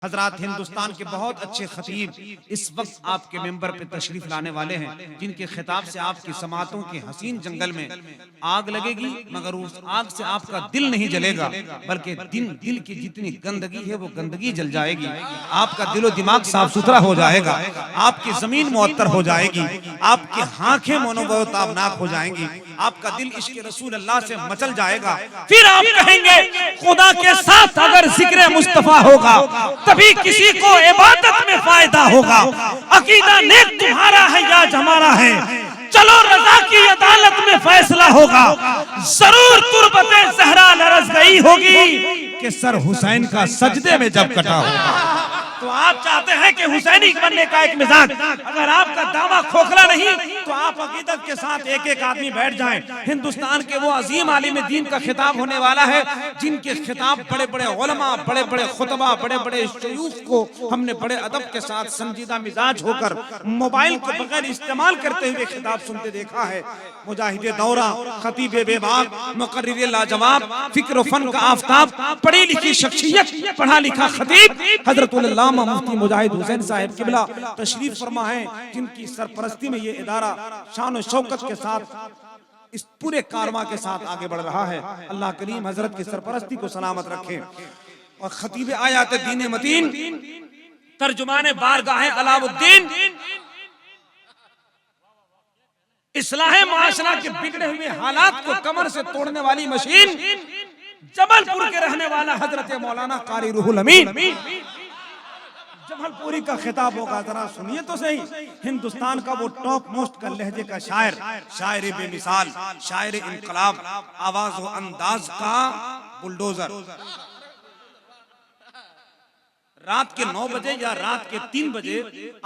हजरात, हिंदुस्तान के बहुत अच्छे खतीब इस वक्त आपके मेंबर पे तशरीफ लाने वाले हैं, जिनके खिताब से आपकी समातों के हसीन जंगल में आग लगेगी, मगर उस आग से आपका दिल नहीं जलेगा, बल्कि दिल की जितनी गंदगी है वो गंदगी जल जाएगी। आपका दिलो दिमाग साफ सुथरा हो जाएगा, आपकी जमीन मुअत्तर हो जाएगी, आपकी आंखें मनोबताबनाक हो जाएंगी, आपका दिल इश्क रसूल अल्लाह से मचल जाएगा। फिर आप कहेंगे खुदा के साथ अगर जिक्र मुस्तफा होगा तभी किसी को इबादत में फायदा होगा। अकीदा नेक तुम्हारा है या हमारा है, चलो रजा की अदालत में फैसला होगा। जरूर तुरबते ज़हरा लरज़ गई होगी कि सर हुसैन का सजदे में जब कटा होगा। तो आप चाहते हैं कि हुसैनी बनने का एक मिजाज, अगर आपका दावा खोखला नहीं तो आप अकीदत के साथ एक एक आदमी बैठ जाएं। हिंदुस्तान के वो अजीम आलिम दीन का खिताब होने वाला है, जिनके खिताब बड़े बड़े उलमा, बड़े बड़े खुतबा, बड़े बड़े शयूख को हमने बड़े अदब के साथ संजीदा मिजाज होकर मोबाइल को बगैर इस्तेमाल करते हुए खिताब सुनते देखा है। मुजाहिद दौरा, खतीब बेबाक, मुकर्रिर लाजवाब, फिक्र फन का आफताब, पढ़ी लिखी शख्सियत, पढ़ा लिखा खतीब हजरत मुफ्ती मुजाहिद हुसैन साहब किबला तशरीफ फरमा है, जिनकी सरपरस्ती में ये इदारा शान और शौकत के साथ इस पूरे कारवां के साथ आगे बढ़ रहा है। अल्लाह करीम हजरत की सरपरस्ती को सलामत रखे। और खतीब आयात दीन मतीन, तर्जुमाने बारगाह अलाउद्दीन, इस्लाह माशरा के बिगड़े हुए हालात को कमर से तोड़ने वाली मशीन, जबलपुर के रहने वाला हजरत मौलाना कारी रूहुल अमीन, जबलपुरी का खिताब होगा, जरा सुनिए तो सही। हिंदुस्तान का वो टॉप मोस्ट का लहजे का शायर, शायर बेमिसाल, शायर इनकलाब, आवाज व अंदाज का बुलडोजर, रात के 9 बजे या रात के 3 बजे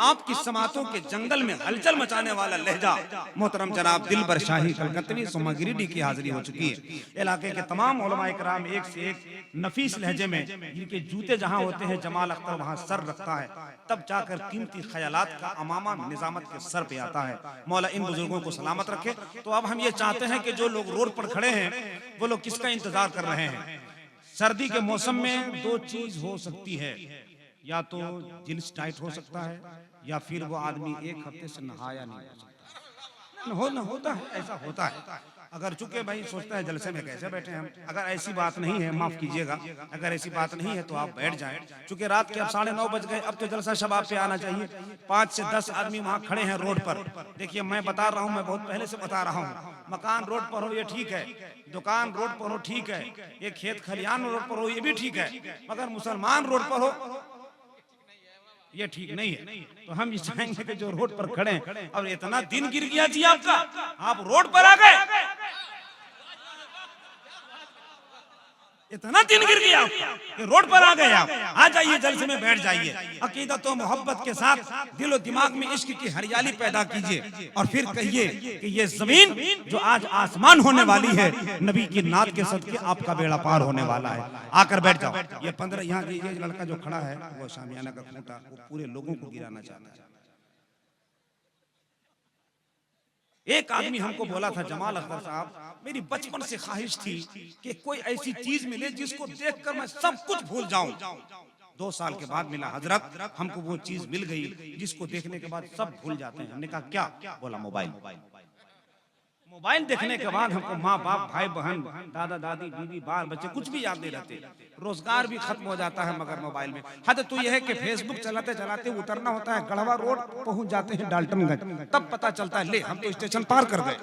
आपकी समातों के जंगल में हलचल मचाने वाला लहजा मोहतरम जनाब दिलबर शाही कलकत्तवी सुमागिरीडी की हाजिरी हो चुकी है। इलाके के तमाम उलमा इकराम एक से एक नफीस लहजे में, जिनके जूते जहां होते हैं जमाल अख्तर वहां सर रखता है, तब जाकर कीमती ख्यालात का अमामा निजामत के सर पे आता है। मौला इन बुजुर्गों को सलामत रखे। तो अब हम ये चाहते हैं कि जो लोग रोड पर खड़े हैं वो लोग किसका इंतजार कर रहे हैं। सर्दी के मौसम में 2 चीज हो सकती है, या तो जींस टाइट हो सकता है, या फिर वो आदमी 1 हफ्ते से नहाया नहीं हो सकता। होता है, ऐसा होता है। अगर चूंकि भाई सोचता है जलसे में कैसे बैठे हम, अगर ऐसी बात नहीं है, माफ कीजिएगा, अगर ऐसी बात नहीं है तो आप बैठ जाएं। चूंकि रात के अब 9:30 बज गए, अब तो जलसा शबाब पे आना चाहिए। 5 से 10 आदमी वहाँ खड़े हैं रोड पर। देखिए मैं बता रहा हूँ, मैं बहुत पहले से बता रहा हूँ, मकान रोड पर हो ये ठीक है, दुकान रोड पर हो ठीक है, ये खेत खलियान रोड पर हो ये भी ठीक है, मगर मुसलमान रोड पर हो ये ठीक नहीं है। तो हम ये चाहेंगे कि जो रोड पर खड़े हैं, और इतना दिन गिर गया जी आपका, आप रोड पर आ गए, इतना दिन गिर गया कि रोड पर आ गए। आप आ जाइए, जलसे में बैठ जाइए, अकीदत और मोहब्बत के साथ दिलो दिमाग में इश्क की हरियाली पैदा कीजिए, और फिर कहिए कि ये जमीन जो आज आसमान होने वाली है, नबी की नात के सदके आपका बेड़ा पार होने वाला है। आकर बैठ जाओ। ये 15 यहाँ ये लड़का जो खड़ा है वो शामियाना का खूंटा, वो पूरे लोगों को गिराना चाहता है। एक आदमी हमको बोला था, जमाल अख्तर साहब, मेरी बचपन से ख्वाहिश थी कि कोई ऐसी चीज मिले जिसको देखकर मैं सब कुछ भूल जाऊं। 2 साल के बाद मिला हजरत, हमको वो चीज मिल गई जिसको देखने के बाद सब भूल जाते हैं। हमने कहा क्या? बोला मोबाइल। मोबाइल देखने के बाद हमको माँ बाप, भाई बहन, दादा दादी, बीवी, बाल बच्चे कुछ भी याद नहीं रहते, रोजगार भी खत्म हो जाता है मगर मोबाइल में। हद तो यह है कि फेसबुक चलाते चलाते उतरना होता है गढ़वा रोड, पहुंच जाते हैं डाल्टनगंज, तब पता चलता है ले हम तो स्टेशन पार कर गए।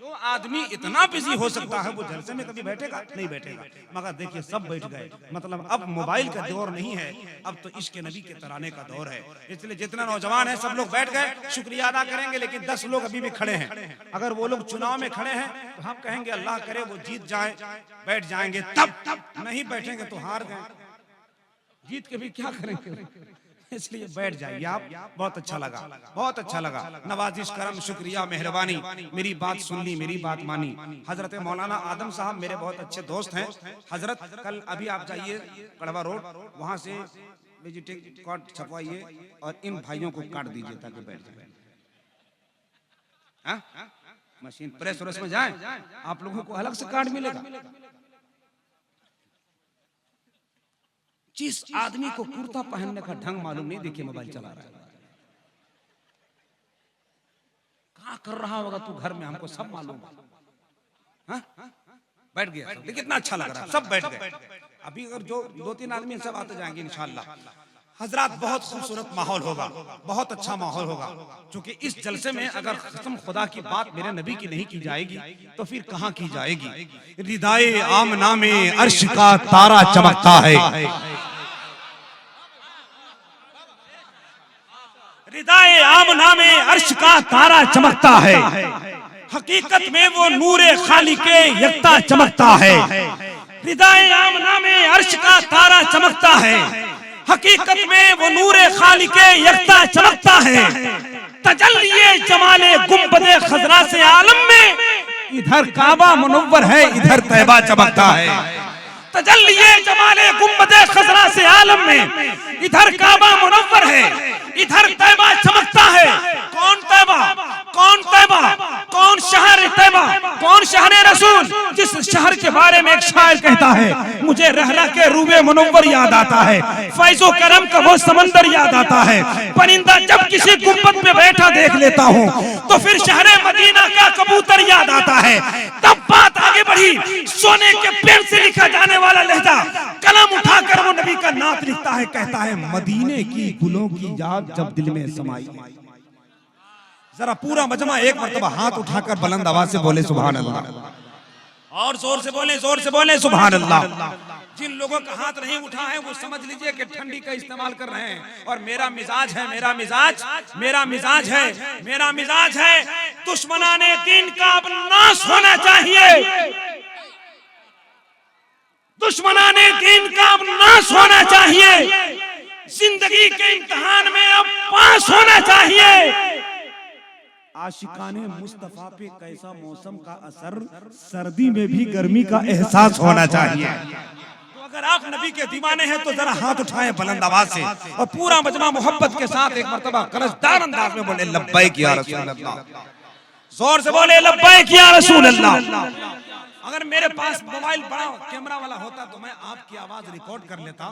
जो आदमी इतना बिजी हो सकता है वो जलसे में कभी बैठेगा? नहीं बैठेगा। मगर देखिए सब बैठ गए, मतलब अब मोबाइल का दौर नहीं है, अब तो इश्क नबी के तराने का दौर है। इसलिए जितना नौजवान है सब लोग बैठ गए, शुक्रिया अदा करेंगे, लेकिन 10 लोग अभी भी खड़े हैं। अगर वो लोग चुनाव में खड़े हैं तो हम कहेंगे अल्लाह करे वो जीत जाए, बैठ जाएंगे, तब नहीं बैठेंगे तो हार गए, जीत के भी क्या करेंगे। इसलिए बैठ जाइए आप। बहुत अच्छा लगा, बहुत अच्छा लगा। नवाजिश, करम, शुक्रिया, मेहरबानी, मेरी बात सुन ली, मेरी बात मानी। हजरत मौलाना आदम साहब मेरे बहुत अच्छे दोस्त हैं। हजरत कल अभी आप जाइए कड़वा रोड, वहां से विजिटिंग कार्ड छपवाइए और इन भाइयों को काट दीजिए ताकि बैठ जाए। मशीन प्रेस व्रेस में जाए, आप लोगों को अलग से कार्ड मिलेगा। जिस आदमी को कुर्ता पहनने का ढंग मालूम नहीं, देखिए मोबाइल चला रहा है, क्या कर रहा होगा तू घर में, हमको सब मालूम है। बैठ गया लेकिन कितना अच्छा लग रहा है, सब बैठ गए। अभी अगर जो 2-3 आदमी सब आते जाएंगे इंशाअल्लाह। हजरात बहुत खूबसूरत माहौल होगा, बहुत अच्छा माहौल होगा, क्योंकि इस जलसे में अगर कसम खुदा की बात मेरे नबी की नहीं की जाएगी तो फिर कहाँ की जाएगी। रिदाए आमना में अर्श का तारा चमकता है, रिदाए आमना में अर्श का तारा चमकता है, हकीकत में वो नूरे खाली के यकता चमकता है। रिदाए आमना में अर्श का तारा चमकता है, हकीकत में वो नूरे खाली के यकता चमकता है। तजल्लिए जमाले गुंबदे खजरा से आलम में, इधर काबा मुनव्वर है इधर तैबा चमकता है। तजल्लिए जमाले गुंबदे खजरा से आलम में, इधर काबा मुनव्वर है इधर तैबा चमकता है। कौन तैबा, कौन तैबा, कौन शहर तैबा, कौन शहर रसूल, जिस शहर के बारे में एक शायर कहता है, मुझे रहरा के रूबे मुनव्वर याद आता है, फैज़ो करम का वो समंदर याद आता है। परिंदा जब किसी गुंबद में बैठा देख लेता हूँ तो फिर शहर मदीना का कबूतर याद आता है। तब बात आगे बढ़ी, सोने के पेड़ से लिखा जाने वाला लहजा, कलम उठाकर वो नबी का नात लिखता है, कहता है मदीने की गुलों की याद जब दिल में समाई। जरा पूरा मजमा एक मर्तबा हाथ उठाकर बुलंद आवाज से बोले सुभान अल्लाह, और जोर से बोले, जोर से बोले सुभान अल्लाह। जिन लोगों का हाथ नहीं उठा है वो समझ लीजिए कि ठंडी का इस्तेमाल कर रहे हैं। और मेरा मिजाज है, मेरा मिजाज, मेरा मिजाज है, मेरा मिजाज है, दुश्मनाने दीन का अब नाश होना चाहिए, दुश्मनाने दीन का अब नाश होना चाहिए, जिंदगी के इम्तिहान में अब पास होना चाहिए। आशिकाने मुस्तफा पे कैसा मौसम का असर, सर्दी में भी गर्मी का एहसास होना चाहिए। तो अगर आप नबी के दीवाने हैं तो जरा हाथ उठाएं बुलंद आवाज से और पूरा मजमा मोहब्बत के साथ एक मर्तबा कर्जदार अंदाज में बोले लब्बैक या रसूल अल्लाह, जोर से बोले लब्बैक या रसूल अल्लाह। अगर मेरे पास मोबाइल बड़ा कैमरा वाला होता तो मैं आपकी आवाज रिकॉर्ड कर लेता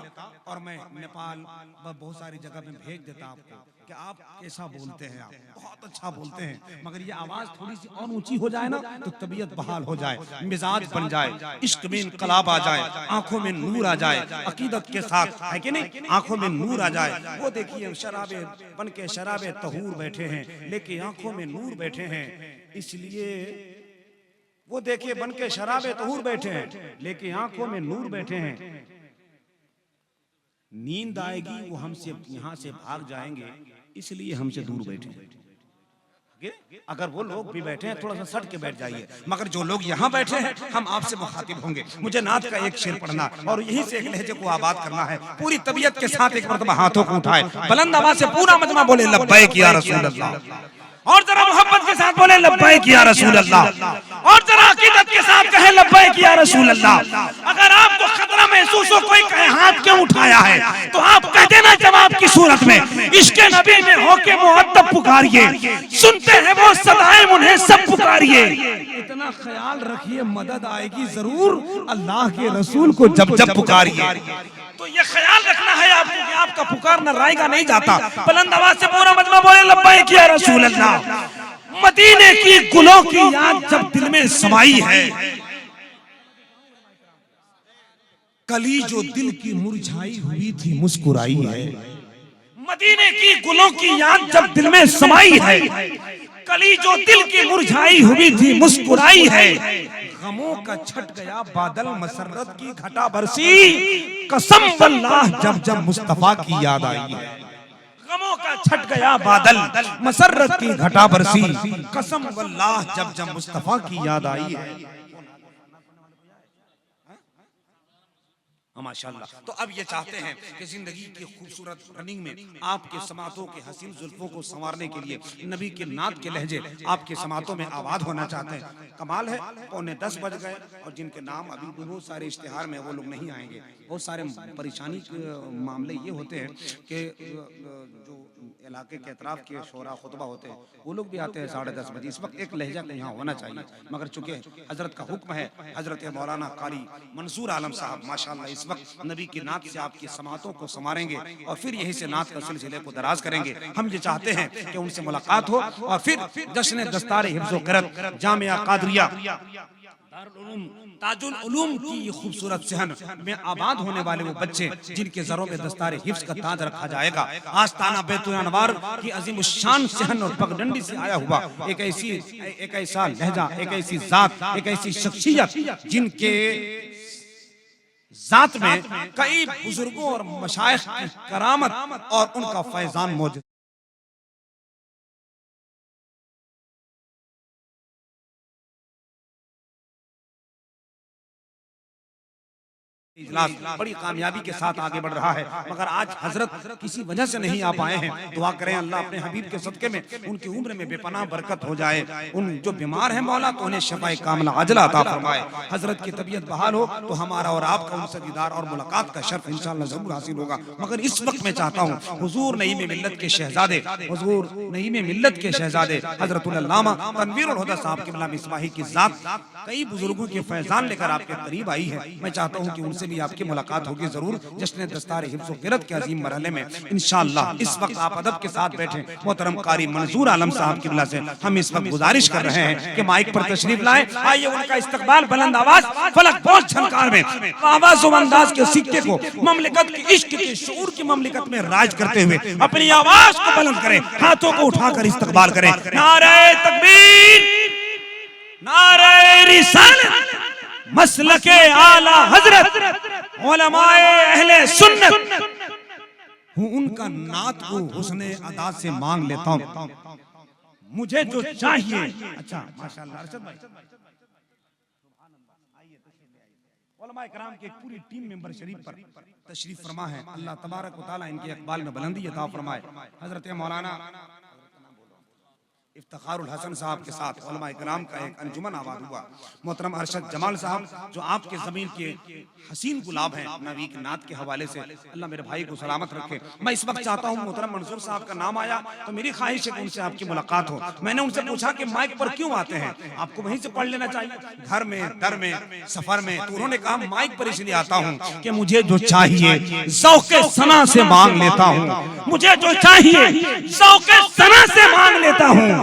और मैं नेपाल बहुत सारी जगह में भेज देता आपको कि आप कैसा बोलते हैं, आप बहुत अच्छा बोलते हैं, मगर ये आवाज थोड़ी सी और ऊंची हो जाए ना तो तबीयत बहाल हो जाए, मिजाज बन जाए, इश्क में इनकलाब आ जाए, आंखों में नूर आ जाए, अकीदत के साथ है कि नहीं, आंखों में नूर आ जाए। वो देखिए शराबे बन के शराबे तहूर बैठे हैं लेकिन आंखों में नूर बैठे हैं, इसलिए वो देखिए बन के शराबे तहूर बैठे हैं लेकिन आंखों में नूर बैठे हैं। नींद आएगी वो हमसे यहाँ से भाग जाएंगे, इसलिए हमसे दूर बैठे हैं। अगर वो लोग भी बैठे हैं थोड़ा सा सट के बैठ जाइए, मगर जो लोग यहाँ बैठे हैं हम आपसे मुखातिब होंगे। मुझे नात का एक शेर पढ़ना और यहीं से एक लहजे को आबाद करना है। पूरी तबीयत के साथ एक मर्तबा हाथों को उठाए, बुलंद आवाज से पूरा मजमा बोले लब्बैक या रसूल अल्लाह, और जरा मोहब्बत के साथ बोले लब्बैक या रसूल अल्लाह, और जरा अकीदत के साथ कहे लब्बैक या रसूल अल्लाह। अगर आपको खतरा महसूस हो, कोई कहे हाथ क्यों उठाया है, तो आप कह देना जवाब की सूरत में, इश्क़े नबी में होके मुअद्दब पुकारिए, सुनते हैं वो सदाएं उन्हें सब पुकारिए। इतना ख्याल रखिए मदद आएगी जरूर, अल्लाह के रसूल को जब जब पुकारिए। तो ये ख्याल रखना है आपको कि आपका पुकारना रायगा नहीं जाता। बुलंद आवाज से पूरा मजमा बोले लब्बैक या रसूल अल्लाह। मदीने की गुलों की याद जब दिल में समाई है, कली जो दिल की मुरझाई हुई थी मुस्कुराई है। मदीने की गुलों की याद जब दिल में समाई है, कली जो दिल की मुरझाई हुई थी मुस्कुराई है। गमों का छट गया बादल, मसरत की घटा बरसी, कसम वल्लाह जब जब मुस्तफा की याद आई है। गमों का छट गया बादल, मसरत की घटा बरसी, कसम वल्लाह जब जब मुस्तफा की याद आई है। माशाअल्लाह। तो अब ये चाहते हैं कि जिंदगी की खूबसूरत रनिंग में आपके समातों के हसीन जुल्फों को संवारने के लिए नबी के नात के लहजे आपके समातों में आबाद होना चाहते हैं। कमाल है 9:45 बज गए और जिनके नाम अभी बहुत सारे इश्तिहार में वो लोग नहीं आएंगे। बहुत सारे परेशानी के मामले ये होते हैं कि जो इलाके के अतराफ के शोरा खुतबा होते हैं, वो लोग भी आते हैं 10:30 बजे। इस वक्त एक लहजा का यहाँ होना चाहिए, मगर चूंकि हजरत का हुक्म है, हजरत मौलाना कारी मंसूर आलम साहब माशाल्लाह इस वक्त नबी की नात से आपकी समातों को संवारेंगे और फिर यही से नात का सिलसिले को दराज करेंगे। हम ये चाहते हैं कि उनसे मुलाकात हो और फिर जश्न दस्तार हिफ्ज़ व क़िरात जामिया कादरिया ताजुल उलूम की ये खूबसूरत सहन में आबाद होने वाले वो बच्चे जिनके जरों में दस्तार हिफ्ज़ का ताज रखा जाएगा। आस्ताना बैतुल अनवार की अजीम शान सहन और पगडंडी से आया हुआ एक ऐसा लहजा, एक ऐसी जात, एक ऐसी शख्सियत जिनके जात में कई बुजुर्गों और मशाइख की करामत और उनका फैजान मौजूद। इजलास बड़ी कामयाबी के साथ आगे बढ़ रहा है, मगर आज हजरत किसी वजह से नहीं आ पाए हैं। दुआ करें अल्लाह अपने हबीब के सदके में उनकी उम्र में बेपनाह बरकत हो जाए। उन जो बीमार हैं मौला तो उन्हें शफाए कामिला अजला अता फरमाए। हजरत की तबीयत बहाल हो तो हमारा और आपका उनसे दीदार और मुलाकात का शर्फ इंशाअल्लाह जरूर हासिल होगा। मगर इस वक्त मैं चाहता हूँ हुजूर नईम मिल्लत के शहजादे, हुजूर नईम मिल्लत के शहजादे हजरतुल अल्लामा तनवीरुल हुदा साहब के मिसबाही की जात कई बुजुर्गों के फैजान लेकर आपके करीब आई है। मैं चाहता हूँ कि उनसे भी आपकी मुलाकात होगी जरूर जश्न दस्तार हिफ्ज़ व क़िरात के अजीम मरहले में इंशाअल्लाह। इस वक्त आप अदब के साथ बैठे मोहतरम कारी मंसूर आलम साहब की वजह से हम इस वक्त गुजारिश कर रहे हैं कि माइक पर तशरीफ लाएं। आइए उनका इस्तकबाल बुलंद आवाज फलक बोझ झनकार में आवाज व अंदाज के सिक्के को ममलिकत के इश्क के शऊर की ममलिकत में राज करते हुए अपनी आवाज को बुलंद करें, हाथों को उठाकर इस्तकबाल करें। नारे तकबीर, नारे रिसालत, मसलके आला हजरत उलमाए अहले सुन्नत हूँ उनका नात को हुस्ने अदा से मांग लेता हूँ। मुझे जो चाहिए। अच्छा माशाअल्लाह अरशद भाई उलमाए किराम की पूरी टीम मेंबर शरीफ पर तशरीफ फरमा है। अल्लाह तबारक व तआला इनके इकबाल में बुलंदी अता फरमाए। हजरत मौलाना इफ्तिखारुल हसन साहब के साथ उलमाए किराम का एक अंजुमन आबाद हुआ। मोहतरम अरशद जमाल साहब जो आपके जमीन के हसीन गुलाब हैं, नबी की नात के हवाले से अल्लाह मेरे भाई को सलामत रखे। मैं इस वक्त चाहता हूँ मोहतरम मंसूर साहब का नाम आया तो मेरी ख्वाहिश है कि उनसे आपकी मुलाकात हो। मैंने उनसे पूछा कि माइक पर क्यों आते हैं, आपको वहीं से पढ़ लेना चाहिए घर में, दर में, सफर में। तो उन्होंने कहा माइक पर इसलिए आता हूँ कि मुझे जो चाहिए ज़ौक़े सना से मांग लेता हूँ। मुझे जो चाहिए ज़ौक़े सना से मांग लेता हूँ।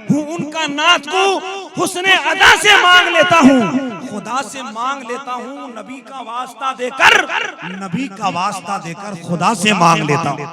उनका नात को हुस्ने अदा से मांग लेता हूँ, खुदा से मांग लेता हूँ। नबी का वास्ता देकर, नबी का वास्ता देकर खुदा से मांग लेता हूँ।